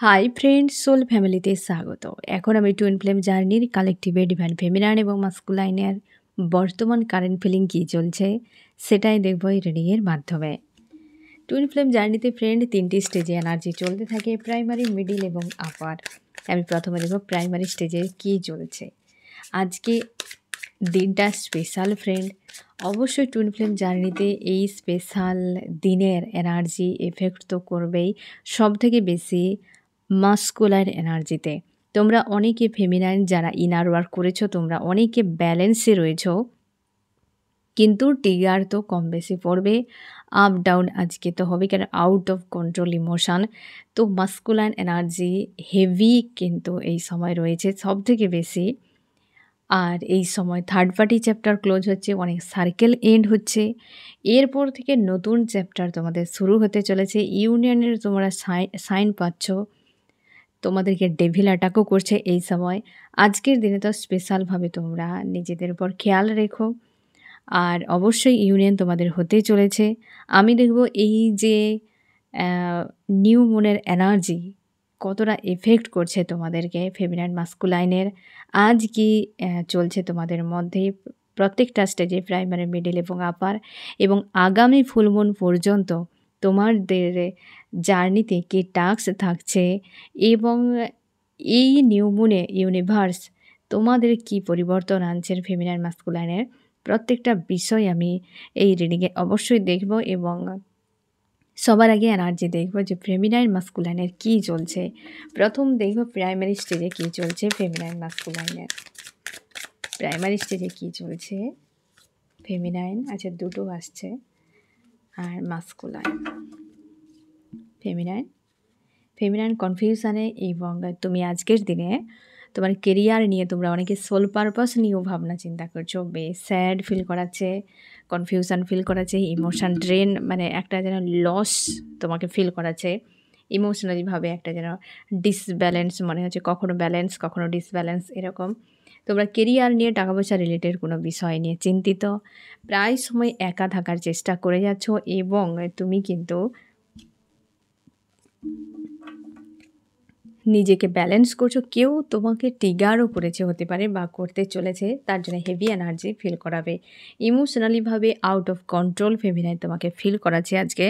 Hi friends, soul ফ্যামিলিতে স্বাগত। এখন আমি টুইন ফ্লেম জার্নির কালেকটিভে ডিভাইন ফেমিনাইন এবং মাস্কুলাইনের বর্তমান কারেন্ট ফিলিং কী চলছে সেটাই দেখব এই রিডিংয়ের মাধ্যমে। টুইন ফ্লেম জার্নিতে ফ্রেন্ড 3টি স্টেজে এনার্জি চলতে থাকে, প্রাইমারি, মিডিল এবং আপার। আমি প্রথমে দেখব প্রাইমারি স্টেজে কী চলছে। আজকে দিনটা স্পেশাল ফ্রেন্ড। অবশ্যই টুইন ফ্লেম জার্নিতে এই স্পেশাল দিনের এনার্জি এফেক্ট তো করবেই, সবথেকে বেশি মাস্কুলাইন এনার্জিতে। তোমরা অনেকে ফেমিনাইন যারা ইনার ওয়ার্ক করেছো, তোমরা অনেকে ব্যালেন্সে রয়েছো, কিন্তু ট্রিগার তো কম বেশি পড়বে, আপ ডাউন আজকে তো হবে, কারণ আউট অফ কন্ট্রোল ইমোশান। তো মাস্কুলাইন এনার্জি হেভি কিন্তু এই সময় রয়েছে সবথেকে বেশি। আর এই সময় থার্ড পার্টি চ্যাপ্টার ক্লোজ হচ্ছে, অনেক সার্কেল এন্ড হচ্ছে, এরপর থেকে নতুন চ্যাপ্টার তোমাদের শুরু হতে চলেছে। ইউনিয়নের তোমরা সাইন পাচ্ছ, তোমাদেরকে ডেভিল অ্যাটাকও করছে এই সময়। আজকের দিনে তো স্পেশালভাবে তোমরা নিজেদের উপর খেয়াল রেখো। আর অবশ্যই ইউনিয়ন তোমাদের হতে চলেছে। আমি দেখব এই যে নিউ মুনের এনার্জি কতটা এফেক্ট করছে তোমাদেরকে ফেমিনাইন মাস্কুলাইনের। আজ কি চলছে তোমাদের মধ্যে প্রত্যেকটা স্টেজে, প্রাইমারি, মিডিল এবং আপার, এবং আগামী ফুলমুন পর্যন্ত তোমাদের জার্নিতে কী টাস্ক থাকছে, এবং এই নিউ মুনে ইউনিভার্স তোমাদের কি পরিবর্তন আনছেন ফেমিনাইন মাস্কুলাইনের, প্রত্যেকটা বিষয় আমি এই রিডিংয়ে অবশ্যই দেখব। এবং সবার আগে এনার্জি দেখব যে ফেমিনাইন মাস্কুলাইনের কী চলছে। প্রথম দেখব প্রাইমারি স্টেজে কী চলছে ফেমিনাইন মাস্কুলাইনের। প্রাইমারি স্টেজে কী চলছে ফেমিনাইন, আচ্ছা দুটো আসছে, আর মাস্কুলাইন। ফেমিনাইন কনফিউশানে, এবং তুমি আজকের দিনে তোমার কেরিয়ার নিয়ে তোমরা অনেকে সোল পারপাস নিয়েও ভাবনা চিন্তা করছো। বেশ স্যাড ফিল করাচ্ছে, কনফিউশন ফিল করাচ্ছে, ইমোশান ড্রেন, মানে একটা যেন লস তোমাকে ফিল করাচ্ছে ইমোশনালিভাবে, একটা যেন ডিসব্যালেন্স মনে হচ্ছে, কখনো ব্যালেন্স কখনো ডিসব্যালেন্স এরকম। তোমরা কেরিয়ার নিয়ে, টাকা পয়সা রিলেটেড কোনো বিষয় নিয়ে চিন্তিত, প্রায় সময় একা থাকার চেষ্টা করে যাচ্ছ, এবং তুমি কিন্তু নিজেকে ব্যালেন্স করছো। কেউ তোমাকে ট্রিগারও করেছে হতে পারে বা করতে চলেছে, তার জন্য হেভি এনার্জি ফিল করাবে, ইমোশনালিভাবে আউট অফ কন্ট্রোল ফেমিনাইন তোমাকে ফিল করাচ্ছে আজকে।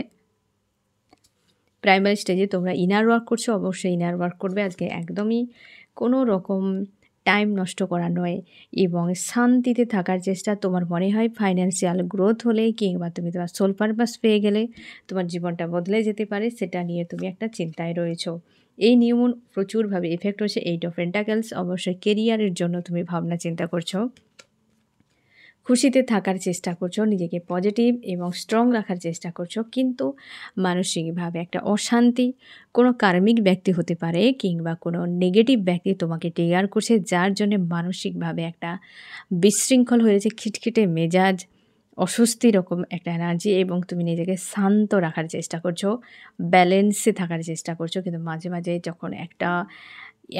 প্রাইমারি স্টেজে তোমরা ইনার ওয়ার্ক করছো, অবশ্যই ইনার ওয়ার্ক করবে আজকে, একদমই কোনো রকম টাইম নষ্ট করা নয়, এবং শান্তিতে থাকার চেষ্টা। তোমার মনে হয় ফাইন্যান্সিয়াল গ্রোথ হলে, কিংবা তুমি তোমার সোল পারপাস পেয়ে গেলে তোমার জীবনটা বদলে যেতে পারে, সেটা নিয়ে তুমি একটা চিন্তায় রয়েছো। এই নিয়মন প্রচুরভাবে এফেক্ট হচ্ছে 8 অফ পেন্টাকেলস। অবশ্যই কেরিয়ারের জন্য তুমি ভাবনা চিন্তা করছো, খুশিতে থাকার চেষ্টা করছো, নিজেকে পজিটিভ এবং স্ট্রং রাখার চেষ্টা করছো, কিন্তু মানসিকভাবে একটা অশান্তি, কোনো কার্মিক ব্যক্তি হতে পারে কিংবা কোনো নেগেটিভ ব্যক্তি তোমাকে ট্রিগার করছে, যার জন্য মানসিকভাবে একটা বিশৃঙ্খল হয়েছে, খিটখিটে মেজাজ, অস্বস্তি রকম একটা এনার্জি, এবং তুমি নিজেকে শান্ত রাখার চেষ্টা করছো, ব্যালেন্সে থাকার চেষ্টা করছো, কিন্তু মাঝে মাঝে যখন একটা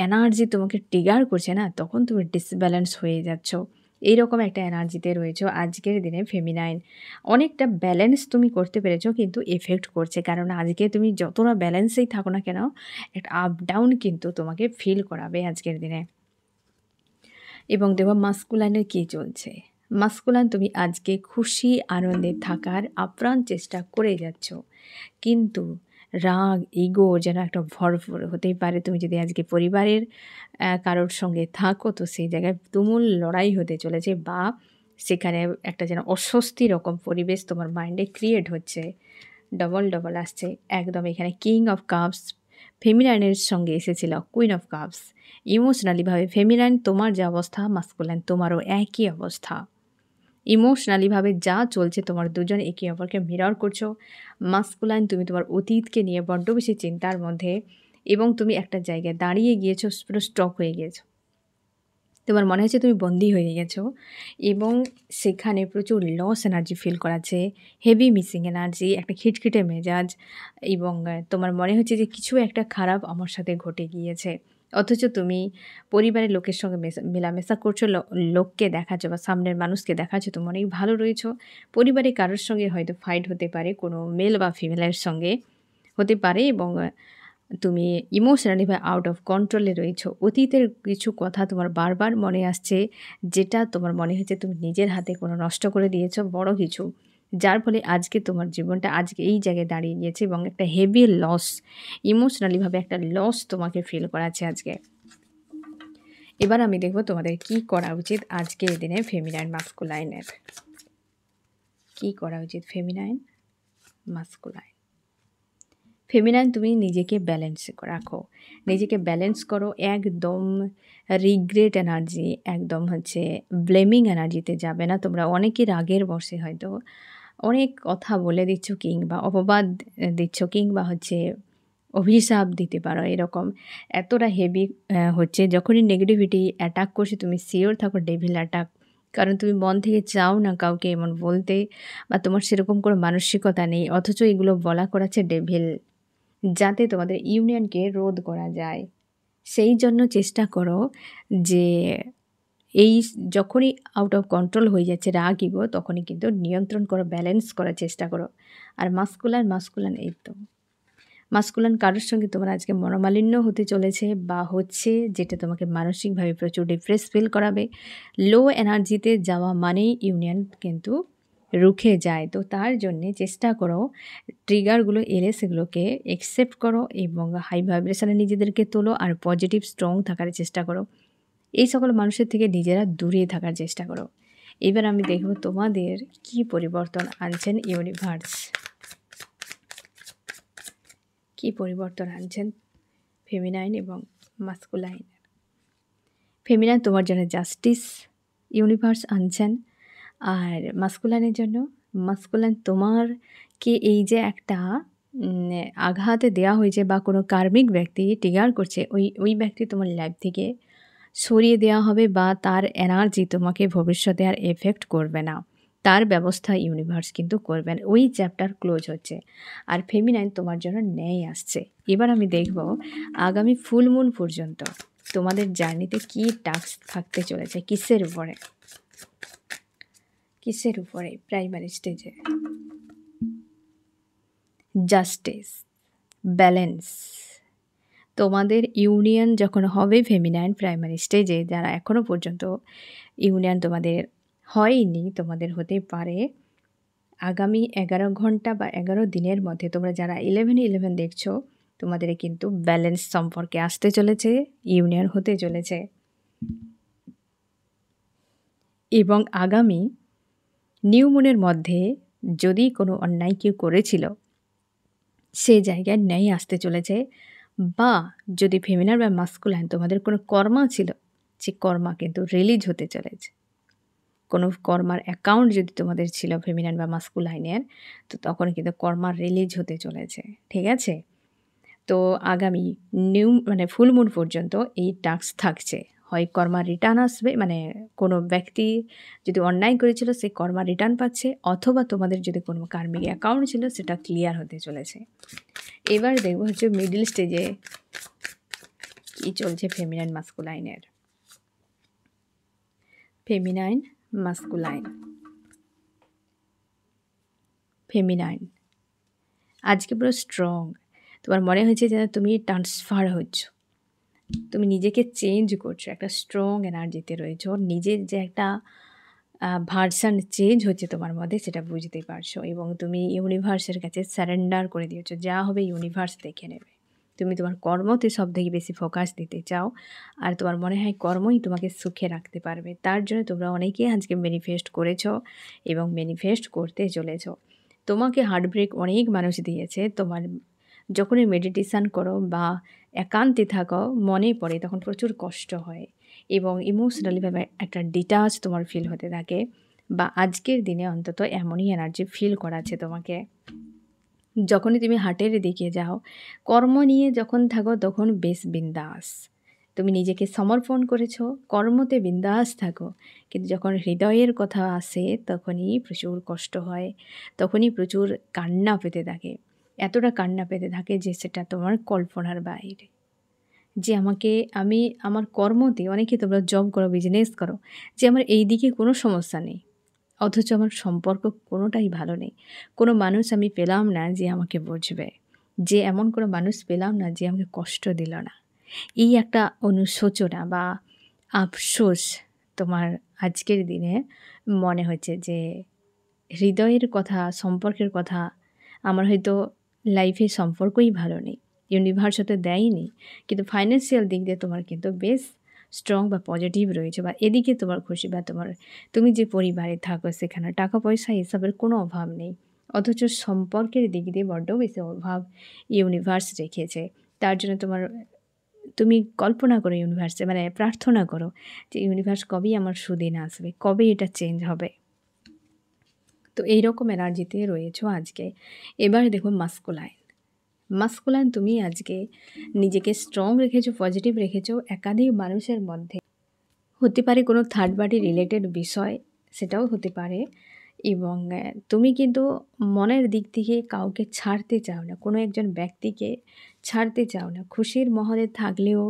এনার্জি তোমাকে ট্রিগার করছে না, তখন তুমি ডিসব্যালেন্স হয়ে যাচ্ছ। এইরকম একটা এনার্জিতে রয়েছো আজকের দিনে ফেমিনাইন। অনেকটা ব্যালেন্স তুমি করতে পেরেছো, কিন্তু এফেক্ট করছে, কারণ আজকে তুমি যতটা ব্যালেন্সেই থাকো না কেন, একটা আপ ডাউন কিন্তু তোমাকে ফিল করাবে আজকের দিনে। এবং দেখো মাস্কুলাইনের কী চলছে। মাস্কুলাইন, তুমি আজকে খুশি আনন্দে থাকার আপ্রাণ চেষ্টা করে যাচ্ছ, কিন্তু রাগ, ইগো যেন একটা ভরপুর হতেই পারে। তুমি যদি আজকে পরিবারের কারোর সঙ্গে থাকো, তো সেই জায়গায় তুমুল লড়াই হতে চলেছে, বা সেখানে একটা যেন অস্বস্তি রকম পরিবেশ তোমার মাইন্ডে ক্রিয়েট হচ্ছে। ডবল আসছে একদম। এখানে কিং অফ কাপস ফেমিনাইনের সঙ্গে এসেছিল কুইন অফ কাপস। ইমোশনালিভাবে ফেমিনাইন তোমার যে অবস্থা, মাস্কুলাইন তোমারও একই অবস্থা। ইমোশনালিভাবে যা চলছে, তোমার দুজন একে অপরকে মিরর করছো। মাস্কুলাইন, তুমি তোমার অতীতকে নিয়ে বড্ড বেশি চিন্তার মধ্যে, এবং তুমি একটা জায়গায় দাঁড়িয়ে গিয়েছো, পুরো স্টক হয়ে গিয়েছো। তোমার মনে হচ্ছে তুমি বন্দী হয়ে গেছো, এবং সেখানে প্রচুর লস এনার্জি ফিল করাচ্ছে, হেভি মিসিং এনার্জি, একটা খিটখিটে মেজাজ, এবং তোমার মনে হচ্ছে যে কিছু একটা খারাপ আমার সাথে ঘটে গিয়েছে, অথচ তুমি পরিবারের লোকের সঙ্গে মেলামেশা করছো, লোককে দেখাচ্ছ বা সামনের মানুষকে দেখাচ্ছ তুমি অনেক ভালো রয়েছো। পরিবারে কারোর সঙ্গে হয়তো ফাইট হতে পারে, কোনো মেল বা ফিমেলের সঙ্গে হতে পারে, এবং তুমি ইমোশনালি বা আউট অফ কন্ট্রোলে রয়েছো। অতীতের কিছু কথা তোমার বারবার মনে আসছে, যেটা তোমার মনে হচ্ছে তুমি নিজের হাতে কোনো নষ্ট করে দিয়েছো বড় কিছু। যার ফলে আজকে তোমার জীবনটা আজকে এই জায়গায় দাঁড়িয়ে গিয়েছে এবং একটা হেভি লস, ইমোশনালিভাবে একটা লস তোমাকে ফিল করাচ্ছে আজকে। এবার আমি দেখব তোমাদের কি করা উচিত আজকের দিনে ফেমিনাইন মাস্কুলাইনের। কি করা উচিত ফেমিনাইন মাস্কুলাইন। ফেমিনাইন তুমি নিজেকে ব্যালেন্স রাখো, নিজেকে ব্যালেন্স করো। একদম রিগ্রেট এনার্জি, একদম হচ্ছে ব্লেমিং এনার্জিতে যাবে না তোমরা। অনেকে রাগের বশে হয়তো অনেক কথা বলে দিচ্ছ, কিংবা অপবাদ দিচ্ছ, কিংবা হচ্ছে অভিশাপ দিতে পারো। এরকম এতটা হেভি হচ্ছে, যখনই নেগেটিভিটি অ্যাটাক করছে তুমি শিওর থাকো ডেভিল অ্যাটাক। কারণ তুমি মন থেকে চাও না কাউকে এমন বলতে, বা তোমার সেরকম কোনো মানসিকতা নেই, অথচ এগুলো বলা করাচ্ছে ডেভিল, যাতে তোমাদের ইউনিয়নকে রোধ করা যায়। সেই জন্য চেষ্টা করো যে এই যখনই আউট অফ কন্ট্রোল হয়ে যাচ্ছে রাগ ইগো, তখনই কিন্তু নিয়ন্ত্রণ করো, ব্যালেন্স করার চেষ্টা করো। আর মাস্কুলান এই তো মাস্কুলান কারোর সঙ্গে তোমার আজকে মনোমালিন্য হতে চলেছে বা হচ্ছে, যেটা তোমাকে মানসিকভাবে প্রচুর ডিপ্রেস ফিল করাবে। লো এনার্জিতে যাওয়া মানেই ইউনিয়ন কিন্তু রুখে যায়। তো তার জন্যে চেষ্টা করো ট্রিগারগুলো এলে সেগুলোকে একসেপ্ট করো এবং হাই ভাইব্রেশনে নিজেদেরকে তোলো, আর পজিটিভ স্ট্রং থাকার চেষ্টা করো। এই সকল মানুষের থেকে নিজেরা দূরে থাকার চেষ্টা করো। এবার আমি দেখব তোমাদের কি পরিবর্তন আনছেন ইউনিভার্স, কি পরিবর্তন আনছেন ফেমিনাইন এবং মাস্কুলাইন। ফেমিনাইন তোমার জন্য জাস্টিস ইউনিভার্স আনছেন, আর মাস্কুলাইনের জন্য মাস্কুলাইন তোমারকে এই যে একটা আঘাতে দেওয়া হয়েছে বা কোনো কার্মিক ব্যক্তি ট্রিগার করছে, ওই ব্যক্তি তোমার লাইফ থেকে সরিয়ে দেওয়া হবে, বা তার এনার্জি তোমাকে ভবিষ্যতে আর এফেক্ট করবে না। তার ব্যবস্থা ইউনিভার্স কিন্তু করবেন। ওই চ্যাপ্টার ক্লোজ হচ্ছে, আর ফেমিনাইন তোমার জন্য ন্যায় আসছে। এবার আমি দেখব আগামী ফুল মুন পর্যন্ত তোমাদের জার্নিতে কি টাস্ক থাকতে চলেছে, কিসের উপরে, কিসের উপরে। প্রাইমারি স্টেজে জাস্টিস, ব্যালেন্স। তোমাদের ইউনিয়ন যখন হবে ফেমিনাইন প্রাইমারি স্টেজে, যারা এখনও পর্যন্ত ইউনিয়ন তোমাদের হয়নি, তোমাদের হতে পারে আগামী 11 ঘন্টা বা 11 দিনের মধ্যে। তোমরা যারা 11-11 দেখছো, তোমাদের কিন্তু ব্যালেন্স সম্পর্কে আসতে চলেছে, ইউনিয়ন হতে চলেছে। এবং আগামী নিউ মুনের মধ্যে যদি কোনো অন্যায় কেউ করেছিল, সে জায়গায় ন্যায় আসতে চলেছে। বা যদি ফেমিনার বা মাস্কুলাইন তোমাদের কোনো কর্মা ছিল, সে কর্মা কিন্তু রিলিজ হতে চলেছে। কোনো কর্মার অ্যাকাউন্ট যদি তোমাদের ছিল ফেমিনাইন বা মাস্কুলাইনের, তো তখন কিন্তু কর্মা রিলিজ হতে চলেছে। ঠিক আছে? তো আগামী ফুল মুন পর্যন্ত এই টাস্ক থাকছে। হয় কর্মা রিটার্ন আসবে, মানে কোনো ব্যক্তি যদি অন্যায় করেছিল সে কর্মা রিটার্ন পাচ্ছে, অথবা তোমাদের যদি কোনো কার্মিক অ্যাকাউন্ট ছিল সেটা ক্লিয়ার হতে চলেছে। এবার দেখব হচ্ছে মিডল স্টেজে কি চলছে ফেমিনাইন মাস্কুলাইনের। Feminine masculine. ফেমিনাইন আজকে পুরো স্ট্রং। তোমার মনে হয়েছে যেন তুমি ট্রান্সফার হচ্ছ, তুমি নিজেকে চেঞ্জ করছো, একটা স্ট্রং এনার্জিতে রয়েছো। নিজের যে একটা ভার্সান চেঞ্জ হচ্ছে তোমার মধ্যে, সেটা বুঝতে পারছো, এবং তুমি ইউনিভার্সের কাছে সারেন্ডার করে দিয়েছো। যা হবে ইউনিভার্স দেখে নেবে। তুমি তোমার কর্মতে সব থেকে বেশি ফোকাস দিতে চাও, আর তোমার মনে হয় কর্মই তোমাকে সুখে রাখতে পারবে। তার জন্য তোমরা অনেকেই আজকে ম্যানিফেস্ট করেছো এবং ম্যানিফেস্ট করতে চলেছো। তোমাকে হার্টব্রেক অনেক মানুষ দিয়েছে। তোমার যখনই মেডিটেশান করো বা একান্তে থাকো, মনে পড়ে তখন প্রচুর কষ্ট হয় এবং ইমোশনালিভাবে একটা ডিটাচ তোমার ফিল হতে থাকে, বা আজকের দিনে অন্তত এমনই এনার্জি ফিল করাচ্ছে তোমাকে। যখনই তুমি হার্টের দিকে যাও, কর্ম নিয়ে যখন থাকো, তখন বেশ বিন্দাস, তুমি নিজেকে সমর্পণ করেছো, কর্মতে বিন্দাস থাকো। কিন্তু যখন হৃদয়ের কথা আসে, তখনই প্রচুর কষ্ট হয়, তখনই প্রচুর কান্না পেতে থাকে। এতটা কান্না পেতে থাকে যে সেটা তোমার কল্পনার বাইরে। যে আমি আমার কর্মতে, অনেকে তোমরা জব করো, বিজনেস করো, যে আমার এই দিকে কোনো সমস্যা নেই, অথচ আমার সম্পর্ক কোনোটাই ভালো নেই। কোনো মানুষ আমি পেলাম না যে আমাকে বুঝবে। যে এমন কোনো মানুষ পেলাম না যে আমাকে কষ্ট দিল না। এই একটা অনুশোচনা বা আফসোস তোমার আজকের দিনে মনে হচ্ছে যে হৃদয়ের কথা, সম্পর্কের কথা, আমার হয়তো লাইফে সম্পর্কই ভালো নেই। ইউনিভার্স হয়তো দেয়নি। কিন্তু ফাইন্যান্সিয়াল দিক দিয়ে তোমার কিন্তু বেশ স্ট্রং বা পজিটিভ রয়েছে বা এদিকে তোমার খুশি বা তুমি যে পরিবারে থাকো সেখানে টাকা-পয়সা এসবের কোনো অভাব নেই। অথচ সম্পর্কের দিক দিয়ে বড্ড বেশি অভাব ইউনিভার্স রেখেছে। তার জন্য তুমি কল্পনা করো ইউনিভার্সে মানে প্রার্থনা করো যে ইউনিভার্স কবেই আমার সুদিন আসবে, কবে এটা চেঞ্জ হবে। তো এইরকম এনার্জিতে রয়েছো আজকে। এবার দেখো মাস্কুলাইন। মাস্কুলাইন তুমি আজকে নিজেকে স্ট্রং রেখেছো, পজিটিভ রেখেছো একাধিক মানুষের মধ্যে। হতে পারে কোনো থার্ড পার্টি রিলেটেড বিষয়, সেটাও হতে পারে। এবং তুমি কিন্তু মনের দিক থেকে কাউকে ছাড়তে চাও না, কোনো একজন ব্যক্তিকে ছাড়তে চাও না। খুশির মহলে থাকলেও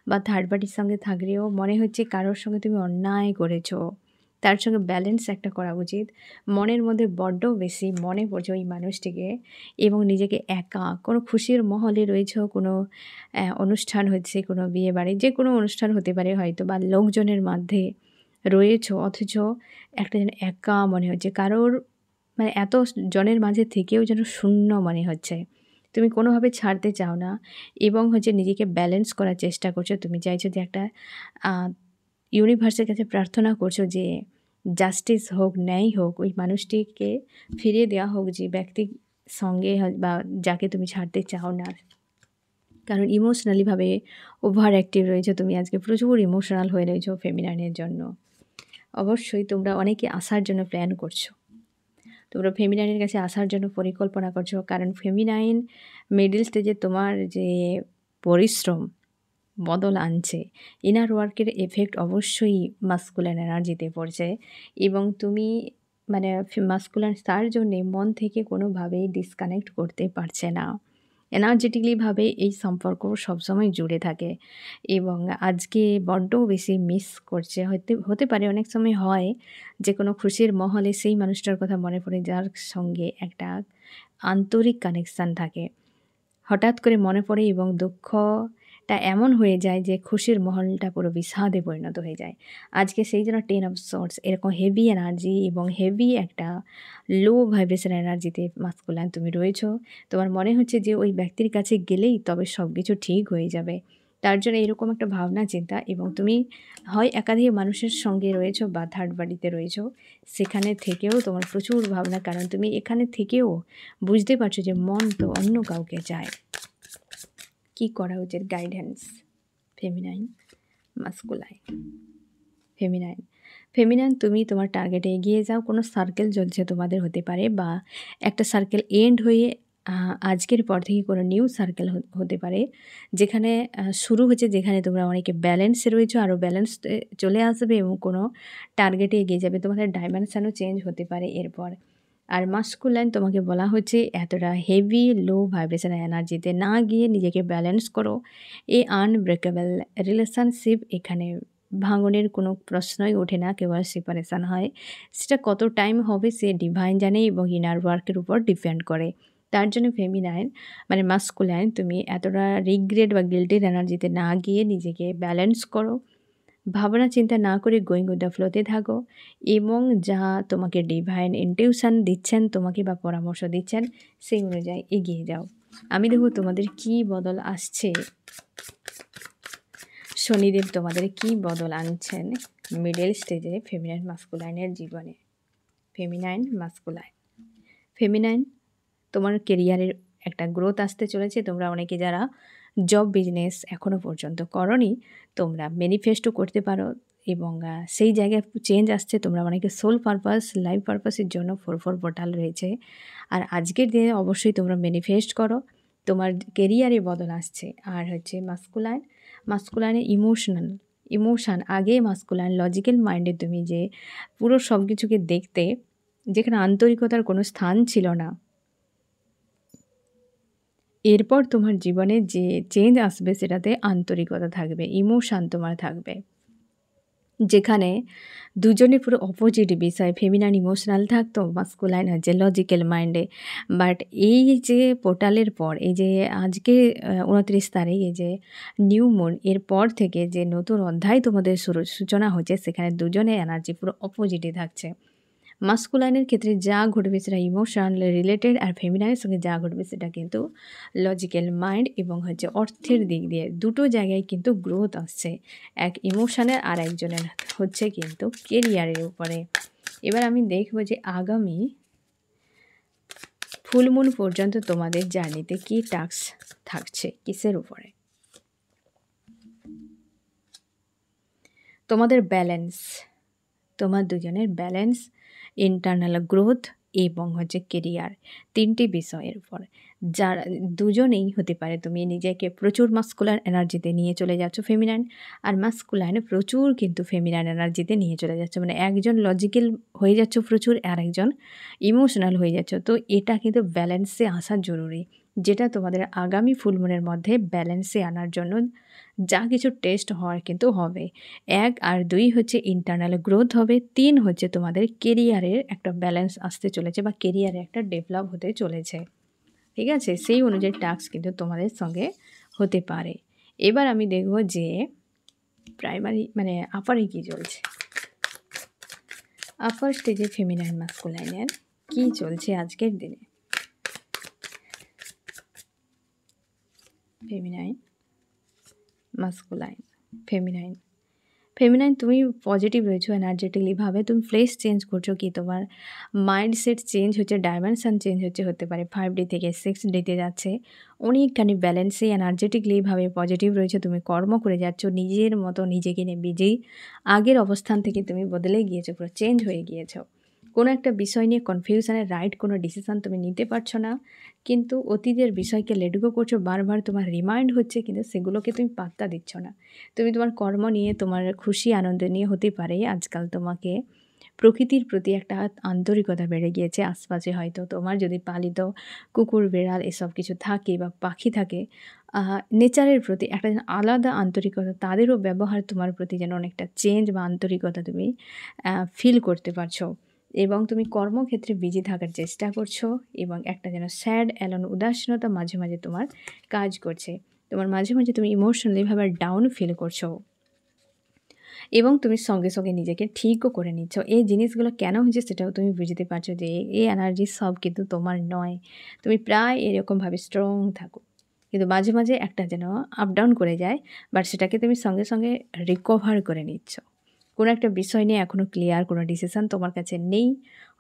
বা থার্ড পার্টির সঙ্গে থাকলেও মনে হচ্ছে কারোর সঙ্গে তুমি অন্যায় করেছো, তার সঙ্গে ব্যালেন্স একটা করা উচিত। মনের মধ্যে বড্ড বেশি মনে পড়ছে ওই মানুষটিকে এবং নিজেকে একা কোনো খুশির মহলে রয়েছো, কোনো অনুষ্ঠান হচ্ছে, কোনো বিয়েবাড়ি, যে কোনো অনুষ্ঠান হতে পারে হয়তো বা লোকজনের মধ্যে রয়েছো, অথচ একটা যেন একা মনে হচ্ছে। কারোর মানে এত জনের মাঝে থেকেও যেন শূন্য মনে হচ্ছে। তুমি কোনোভাবে ছাড়তে চাও না এবং হচ্ছে নিজেকে ব্যালেন্স করার চেষ্টা করছো। তুমি চাইছো যে একটা আ ইউনিভার্সের কাছে প্রার্থনা করছো যে জাস্টিস হোক, ন্যায় হোক, ওই মানুষটিকে ফিরিয়ে দেওয়া হোক যে ব্যক্তির সঙ্গে বা যাকে তুমি ছাড়তে চাও না। কারণ ইমোশনালিভাবে ওভার অ্যাক্টিভ রয়েছো তুমি আজকে, প্রচুর ইমোশনাল হয়ে রয়েছো ফেমিনাইনের জন্য। অবশ্যই তোমরা অনেকে আসার জন্য প্ল্যান করছো। তোমরা ফেমিনাইনের কাছে আসার জন্য পরিকল্পনা করছো। কারণ ফেমিনাইন মিডল স্টেজে তোমার যে পরিশ্রম বদল আনছে। ইনার ওয়ার্কের এফেক্ট অবশ্যই মাস্কুলাইন এনার্জিতে পড়ছে এবং তুমি মানে মাস্কুলাইন তার জন্যে মন থেকে কোনোভাবেই ডিসকানেক্ট করতে পারছে না। এনার্জেটিক্যালিভাবে এই সম্পর্ক সবসময় জুড়ে থাকে এবং আজকে বড্ড বেশি মিস করছে। হতে পারে অনেক সময় হয় যে কোনো খুশির মহলে সেই মানুষটার কথা মনে পড়ে যার সঙ্গে একটা আন্তরিক কানেকশান থাকে। হঠাৎ করে মনে পড়ে এবং দুঃখটা এমন হয়ে যায় যে খুশির মহলটা পুরো বিষাদে পরিণত হয়ে যায়। আজকে সেই জন্য 10 অফ সোর্ডস এরকম হেভি এনার্জি এবং হেভি একটা লো ভাইব্রেশন এনার্জিতে মাস্কুলাইন তুমি রয়েছো। তোমার মনে হচ্ছে যে ওই ব্যক্তির কাছে গেলেই তবে সব কিছু ঠিক হয়ে যাবে। তার জন্য এরকম একটা ভাবনা চিন্তা এবং তুমি হয় একাধিক মানুষের সঙ্গে রয়েছো বা থার্ড পার্টিতে রয়েছো। সেখানে থেকেও তোমার প্রচুর ভাবনা, কারণ তুমি এখানে থেকেও বুঝতে পারছো যে মন তো অন্য কাউকে চায়। কি করা উচিত? গাইডেন্স। Feminine, masculine. ফেমিনাইন তুমি তোমার টার্গেটে এগিয়ে যাও। কোনো সার্কেল চলছে তোমাদের হতে পারে বা একটা সার্কেল এন্ড হয়ে আজকের পর থেকে কোনো নিউ সার্কেল হতে পারে যেখানে শুরু হচ্ছে, যেখানে তোমরা অনেকে ব্যালেন্সে রয়েছো, আরও ব্যালেন্স চলে আসবে এবং কোনো টার্গেটে এগিয়ে যাবে। তোমাদের ডাইমেনশানও চেঞ্জ হতে পারে এরপর। আর মাস্কুলাইন তোমাকে বলা হচ্ছে এতটা হেভি লো ভাইব্রেশন এনার্জিতে না গিয়ে নিজেকে ব্যালেন্স করো। এই আনব্রেকেবল রিলেশনশিপ এখানে ভাঙনের কোনো প্রশ্নই ওঠে না, কেবল সেপারেশান হয়। সেটা কত টাইম হবে সে ডিভাইন জানে এবং ইনার ওয়ার্কের উপর ডিপেন্ড করে। তার জন্য ফেমিনাইন মানে মাস্কুলাইন তুমি এতটা রিগ্রেট বা গিল্টির এনার্জিতে না গিয়ে নিজেকে ব্যালেন্স করো। ভাবনা চিন্তা না করে গোয়িং উইথ দ্য ফ্লোতে থাকো এবং যা তোমাকে ডিভাইন ইনটিউশন দিচ্ছেন তোমাকে বা পরামর্শ দিচ্ছেন সেই অনুযায়ী এগিয়ে যাও। আমি দেখব তোমাদের কি বদল আসছে, শনিদেব তোমাদের কি বদল আনছেন মিডল স্টেজে ফেমিনাইন মাস্কুলাইনের জীবনে। ফেমিনাইন তোমার কেরিয়ারের একটা গ্রোথ আসতে চলেছে। তোমরা অনেকে যারা জব বিজনেস এখনও পর্যন্ত করনি তোমরা ম্যানিফেস্টও করতে পারো এবং সেই জায়গায় চেঞ্জ আসছে। তোমরা অনেকে সোল পারপাস, লাইফ পারপাসের জন্য 4 পোর্টাল রয়েছে। আর আজকের দিনে অবশ্যই তোমরা ম্যানিফেস্ট করো, তোমার কেরিয়ারে বদল আসছে। আর হচ্ছে মাস্কুলাইনের ইমোশান আগে মাস্কুলাইন লজিক্যাল মাইন্ডে তুমি যে পুরো সব কিছুকে দেখতে, যেখানে আন্তরিকতার কোনো স্থান ছিল না। এরপর তোমার জীবনে যে চেঞ্জ আসবে সেটাতে আন্তরিকতা থাকবে, ইমোশান তোমার থাকবে। যেখানে দুজনের পুরো অপোজিট বিষয়, ফেমিনাইন ইমোশনাল থাকতো, মাস্কুলাইন হচ্ছে লজিক্যাল মাইন্ডে। বাট এই যে পোর্টালের পর, এই যে আজকে ২৯ তারিখ, এই যে নিউ মুন, এরপর থেকে যে নতুন অধ্যায় তোমাদের সূচনা হচ্ছে, সেখানে দুজনের এনার্জি পুরো অপোজিটে থাকছে। মাস্কুলাইনের ক্ষেত্রে যা ঘটবে সেটা ইমোশনাল রিলেটেড, আর ফেমিনাইনের সঙ্গে যা ঘটবে সেটা কিন্তু লজিক্যাল মাইন্ড এবং হচ্ছে অর্থের দিক দিয়ে দুটো জায়গায় কিন্তু গ্রোথ আসছে, এক ইমোশনের আর একজনের হচ্ছে কিন্তু কেরিয়ারের উপরে। এবার আমি দেখব যে আগামী ফুলমুন পর্যন্ত তোমাদের জার্নিতে কী টাস্ক থাকছে, কিসের উপরে। তোমাদের ব্যালেন্স, তোমার দুজনের ব্যালেন্স, ইন্টারনাল গ্রোথ এবং হচ্ছে কেরিয়ার, তিনটি বিষয়ের উপর। যারা দুজনেই হতে পারে, তুমি নিজেকে প্রচুর মাস্কুলার এনার্জিতে নিয়ে চলে যাচ্ছ ফেমিনাইন, আর মাস্কুলাইন প্রচুর কিন্তু ফেমিনাইন এনার্জিতে নিয়ে চলে যাচ্ছ, মানে একজন লজিক্যাল হয়ে যাচ্ছ প্রচুর আর একজন ইমোশনাল হয়ে যাচ্ছ। তো এটা কিন্তু ব্যালেন্সে আসা জরুরি, যেটা তোমাদের আগামী ফুলমুনের মধ্যে ব্যালেন্সে আনার জন্য যা কিছু টেস্ট হওয়ার কিন্তু হবে। ১ আর ২ হচ্ছে ইন্টারনাল গ্রোথ হবে, ৩ হচ্ছে তোমাদের কেরিয়ারের একটা ব্যালেন্স আসতে চলেছে বা কেরিয়ারে একটা ডেভেলপ হতে চলেছে। ঠিক আছে? সেই অনুযায়ী টাস্ক কিন্তু তোমাদের সঙ্গে হতে পারে। এবার আমি দেখব যে প্রাইমারি মানে আপারে কী চলছে। আপার স্টেজে ফেমিনাইন মাস্কুলাইনের কী চলছে আজকের দিনে। ফেমিনাইন মাস্কুলাইন, ফেমিনাইন ফেমিনাইন তুমি পজিটিভ রয়েছো এনার্জেটিকলিভাবে, তুমি ফ্লেস চেঞ্জ করছো কি, তোমার মাইন্ডসেট চেঞ্জ হচ্ছে, ডাইমেনশান চেঞ্জ হতে পারে, 5D থেকে 6Dতে যাচ্ছে, অনেকখানি ব্যালেন্সে এনার্জেটিকলিভাবে পজিটিভ রয়েছে, তুমি কর্ম করে যাচ্ছ নিজের মতো, নিজেকে নিয়ে বিজি, আগের অবস্থান থেকে তুমি বদলে গিয়েছো, পুরো চেঞ্জ হয়ে গিয়েছো। কোনো একটা বিষয় নিয়ে কনফিউশনে রাইট কোনো ডিসিশান তুমি নিতে পারছো না, কিন্তু অতীতের বিষয়কে লেট গো করছো, বারবার তোমার রিমাইন্ড হচ্ছে, কিন্তু সেগুলোকে তুমি পাত্তা দিচ্ছ না। তুমি তোমার কর্ম নিয়ে, তোমার খুশি আনন্দ নিয়ে, হতে পারে আজকাল তোমাকে প্রকৃতির প্রতি একটা আন্তরিকতা বেড়ে গিয়েছে। আশপাশে হয়তো তোমার যদি পালিত কুকুর, বেড়াল এসব কিছু থাকে বা পাখি থাকে, নেচারের প্রতি একটা যেন আলাদা আন্তরিকতা, তাদেরও ব্যবহার তোমার প্রতি যেন অনেকটা চেঞ্জ বা আন্তরিকতা তুমি ফিল করতে পারছো, এবং তুমি কর্মক্ষেত্রে বিজি থাকার চেষ্টা করছো, এবং একটা যেন স্যাড অ্যালোন উদাসীনতা মাঝে মাঝে তোমার কাজ করছে, তোমার মাঝে মাঝে তুমি ইমোশনালিভাবে ডাউন ফিল করছো, এবং তুমি সঙ্গে সঙ্গে নিজেকে ঠিকও করে নিচ্ছ। এই জিনিসগুলো কেন হচ্ছে সেটাও তুমি বুঝতে পারছো যে এই এনার্জি সব কিন্তু তোমার নয়। তুমি প্রায় এরকমভাবে স্ট্রং থাকো, কিন্তু মাঝে মাঝে একটা যেন আপ ডাউন করে যায়, বাট সেটাকে তুমি সঙ্গে সঙ্গে রিকভার করে নিচ্ছ। কোনো একটা বিষয় নিয়ে এখনও ক্লিয়ার কোনো ডিসিশান তোমার কাছে নেই,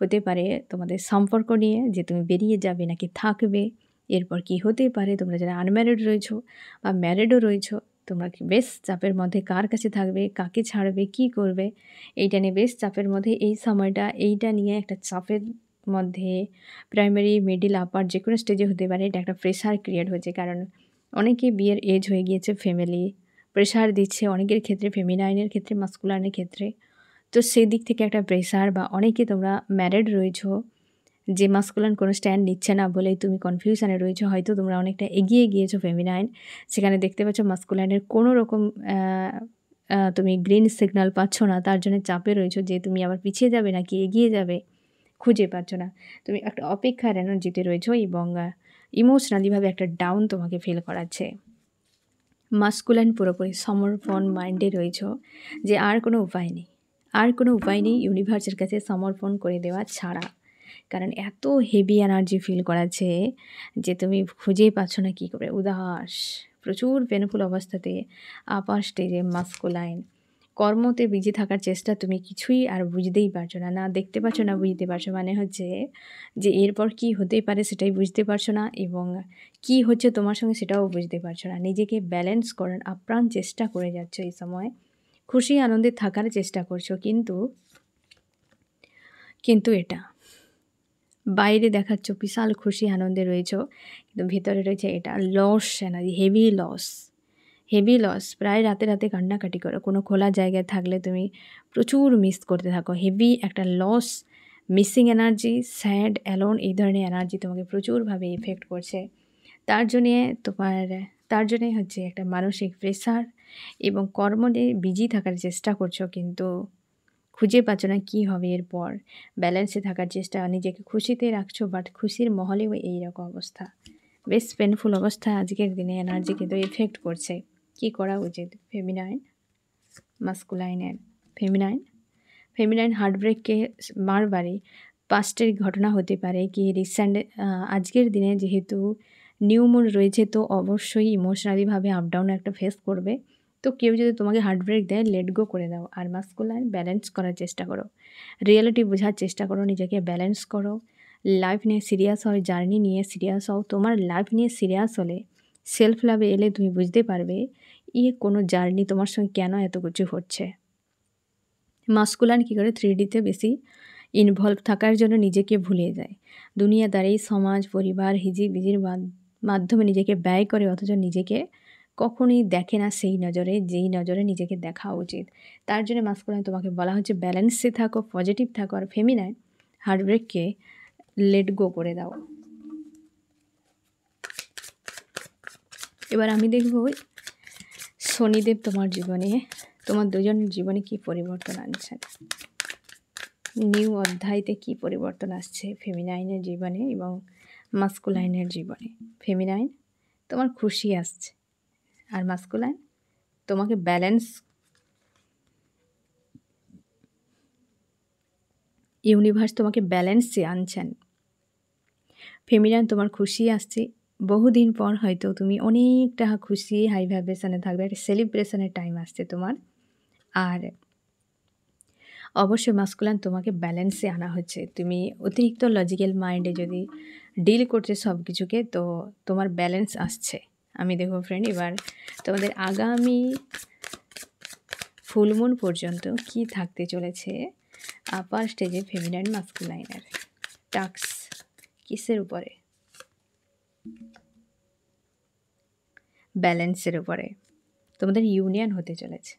হতে পারে তোমাদের সম্পর্ক নিয়ে, যে তুমি বেরিয়ে যাবে নাকি থাকবে, এরপর কি হতে পারে, তোমরা যারা আনম্যারিড রয়েছো বা ম্যারিডও রয়েছো, তোমরা কি বেশ চাপের মধ্যে, কার কাছে থাকবে, কাকে ছাড়বে, কি করবে, এইটা নিয়ে বেশ চাপের মধ্যে এই সময়টা, এইটা নিয়ে একটা চাপের মধ্যে প্রাইমারি, মিডিল, আপার যে কোনো স্টেজে হতে পারে, এটা একটা প্রেশার ক্রিয়েট হয়েছে, কারণ অনেকে বিয়ের এজ হয়ে গিয়েছে, ফ্যামিলি প্রেশার দিচ্ছে, অনেকের ক্ষেত্রে ফেমিনাইনের ক্ষেত্রে, মাস্কুলাইনের ক্ষেত্রে, তো সেই দিক থেকে একটা প্রেশার, বা অনেকে তোমরা ম্যারিড রয়েছো, যে মাস্কুলাইন কোনো স্ট্যান্ড নিচ্ছে না বলেই তুমি কনফিউশনে রয়েছো, হয়তো তোমরা অনেকটা এগিয়ে গিয়েছো ফেমিনাইন, সেখানে দেখতে পাচ্ছ মাস্কুলাইনের কোনো রকম তুমি গ্রিন সিগন্যাল পাচ্ছ না, তার জন্য চাপে রয়েছো যে তুমি আবার পিছিয়ে যাবে নাকি এগিয়ে যাবে, খুঁজে পাচ্ছ না, তুমি একটা অপেক্ষার এনার্জিতে রয়েছো, এবং ইমোশনালিভাবে একটা ডাউন তোমাকে ফিল করাচ্ছে। মাস্কুলাইন পুরোপুরি সমর্পণ মাইন্ডে রয়েছো, যে আর কোনো উপায় নেই, আর কোনো উপায় নেই ইউনিভার্সের কাছে সমর্পণ করে দেওয়া ছাড়া, কারণ এত হেভি এনার্জি ফিল করাচ্ছে যে তুমি খুঁজেই পাচ্ছ না কী করে, উদাস, প্রচুর পেনফুল অবস্থাতে আপার স্টেজে মাস্কুলাইন, কর্মতে বিজি থাকার চেষ্টা, তুমি কিছুই আর বুঝতেই পারছো না, না দেখতে পাচ্ছ না বুঝতে পারছো, মানে হচ্ছে যে এরপর কি হতে পারে সেটাই বুঝতে পারছো না, এবং কি হচ্ছে তোমার সঙ্গে সেটাও বুঝতে পারছো না, নিজেকে ব্যালেন্স করার আপ্রাণ চেষ্টা করে যাচ্ছ এই সময়, খুশি আনন্দে থাকার চেষ্টা করছো, কিন্তু এটা বাইরে দেখাচ্ছ বিশাল খুশি আনন্দে রয়েছো, কিন্তু ভেতরে রয়েছে এটা লস এনার্জি, হেভি লস, প্রায় রাতে রাতে কান্নাকাটি করো, কোনো খোলা জায়গায় থাকলে তুমি প্রচুর মিস করতে থাকো, হেভি একটা loss, missing energy, sad alone, এই ধরনের এনার্জি তোমাকে প্রচুরভাবে এফেক্ট করছে, তার জন্যই হচ্ছে একটা মানসিক প্রেশার এবং কর্ম নিয়ে বিজি থাকার চেষ্টা করছো, কিন্তু খুঁজে পাচ্ছ না কী হবে এরপর। ব্যালেন্সে থাকার চেষ্টা, নিজেকে খুশিতে রাখছো, বাট খুশির মহলেও এইরকম অবস্থা। বেশ পেনফুল অবস্থা আজকের দিনে, এনার্জি কিন্তু এফেক্ট করছে। কি করা উচিত? ফেমিনাইন, মাস্কুলাইনের। ফেমিনাইন হার্টব্রেককে বারবারই পাস্টের ঘটনা হতে পারে কি রিসেন্ট আজকের দিনে যেহেতু নিউ মুন রয়েছে, তো অবশ্যই ইমোশনালিভাবে আপ ডাউন একটা ফেস করবে। তো কেউ যদি তোমাকে হার্টব্রেক দেয়, লেট গো করে দাও। আর মাস্কুলাইন ব্যালেন্স করার চেষ্টা করো, রিয়েলিটি বোঝার চেষ্টা করো, নিজেকে ব্যালেন্স করো, লাইফ নিয়ে সিরিয়াস হও, জার্নি নিয়ে সিরিয়াস হও। তোমার লাইফ নিয়ে সিরিয়াস হলে, সেলফ লাভে এলে তুমি বুঝতে পারবে কোনো জার্নি তোমার সঙ্গে কেন এত কিছু হচ্ছে। মাস্কুলাইন কী করে 3Dতে বেশি ইনভলভ থাকার জন্য নিজেকে ভুলিয়ে যায়। দুনিয়াদারি, সমাজ, পরিবার, হিজিবিজির মাধ্যমে নিজেকে ব্যয় করে, অথচ নিজেকে কখনোই দেখে না সেই নজরে, যেই নজরে নিজেকে দেখা উচিত। তার জন্য মাস্কুলাইন তোমাকে বলা হচ্ছে ব্যালেন্সে থাকো, পজিটিভ থাকো। আর ফেমিনাইন হার্টব্রেককে লেট গো করে দাও। এবার আমি দেখব শনিদেব তোমার জীবনে, তোমার দুজনের জীবনে কি পরিবর্তন আনছেন। নিউ অধ্যায়তে কি পরিবর্তন আসছে ফেমিনাইনের জীবনে এবং মাস্কুলাইনের জীবনে। ফেমিনাইন তোমার খুশি আসছে, আর মাস্কুলাইন তোমাকে ব্যালেন্স, ইউনিভার্স তোমাকে ব্যালেন্সে আনছেন। ফেমিনাইন তোমার খুশি আসছে, বহুদিন পর হয়তো তুমি অনেকটা খুশি, হাই ভাইব্রেশনে থাকবে, একটা সেলিব্রেশনের টাইম আসছে তোমার। আর অবশ্যই মাস্কুলাইন তোমাকে ব্যালেন্সে আনা হচ্ছে। তুমি অতিরিক্ত লজিক্যাল মাইন্ডে যদি ডিল করছে সব কিছুকে, তো তোমার ব্যালেন্স আসছে। আমি দেখো ফ্রেন্ড, এবার তোমাদের আগামী ফুলমুন পর্যন্ত কি থাকতে চলেছে আপার স্টেজে ফেমিনাইন মাস্কুলাইনের টাস্ক কিসের উপরে? ব্যালেন্সের উপরে। তোমাদের ইউনিয়ন হতে চলেছে,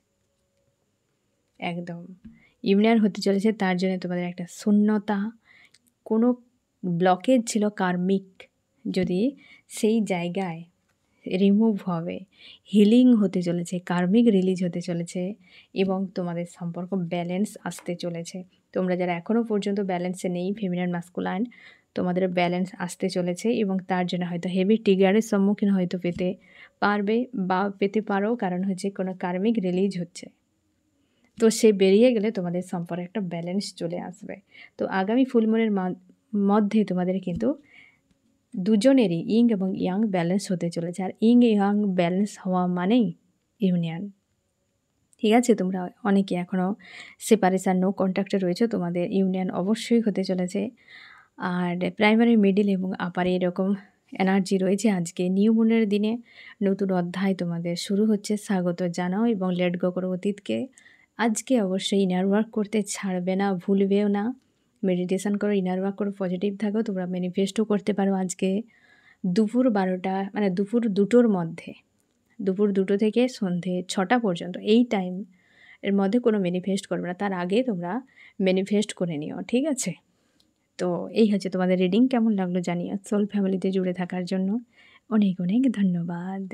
একদম ইউনিয়ন হতে চলেছে। তার জন্য তোমাদের একটা শূন্যতা, কোনো ব্লকেজ ছিল কার্মিক, যদি সেই জায়গায় রিমুভ হবে, হিলিং হতে চলেছে, কার্মিক রিলিজ হতে চলেছে এবং তোমাদের সম্পর্ক ব্যালেন্স আসতে চলেছে। তোমরা যারা এখনও পর্যন্ত ব্যালেন্সে নেই, ফেমিনাইন মাস্কুলাইন, তোমাদের ব্যালেন্স আসতে চলেছে এবং তার জন্য হয়তো হেভি ট্রিগারের সম্মুখীন হয়তো পেতে পারবে বা পেতে পারো, কারণ হচ্ছে কোনো কার্মিক রিলিজ হচ্ছে। তো সে বেরিয়ে গেলে তোমাদের সম্পর্কে একটা ব্যালেন্স চলে আসবে। তো আগামী ফুলমুনের মধ্যে তোমাদের কিন্তু দুজনেরই ইং এবং ইয়াং ব্যালেন্স হতে চলেছে। আর ইং ইয়াং ব্যালেন্স হওয়া মানেই ইউনিয়ন। ঠিক আছে, তোমরা অনেকে এখনও সেপারেশন, নো কন্ট্যাক্টে রয়েছে, তোমাদের ইউনিয়ন অবশ্যই হতে চলেছে। আর প্রাইমারি, মিডিল এবং আপারে এরকম এনার্জি রয়েছে। আজকে নিউ মুনের দিনে নতুন অধ্যায় তোমাদের শুরু হচ্ছে, স্বাগত জানাও এবং লেট গো করো অতীতকে। আজকে অবশ্যই ইনার ওয়ার্ক করতে ছাড়বে না, ভুলবেও না। মেডিটেশান করো, ইনার ওয়ার্ক করো, পজিটিভ থাকো। তোমরা ম্যানিফেস্টও করতে পারো আজকে দুপুর 12টা, মানে দুপুর 2টোর মধ্যে, দুপুর 2টো থেকে সন্ধে 6টা পর্যন্ত, এই টাইম এর মধ্যে কোনো ম্যানিফেস্ট করবে না, তার আগে তোমরা ম্যানিফেস্ট করে নিও। ঠিক আছে, তো এই হচ্ছে তোমাদের রিডিং। কেমন লাগলো জানিও। সোল ফ্যামিলিতে জুড়ে থাকার জন্য অনেক অনেক ধন্যবাদ।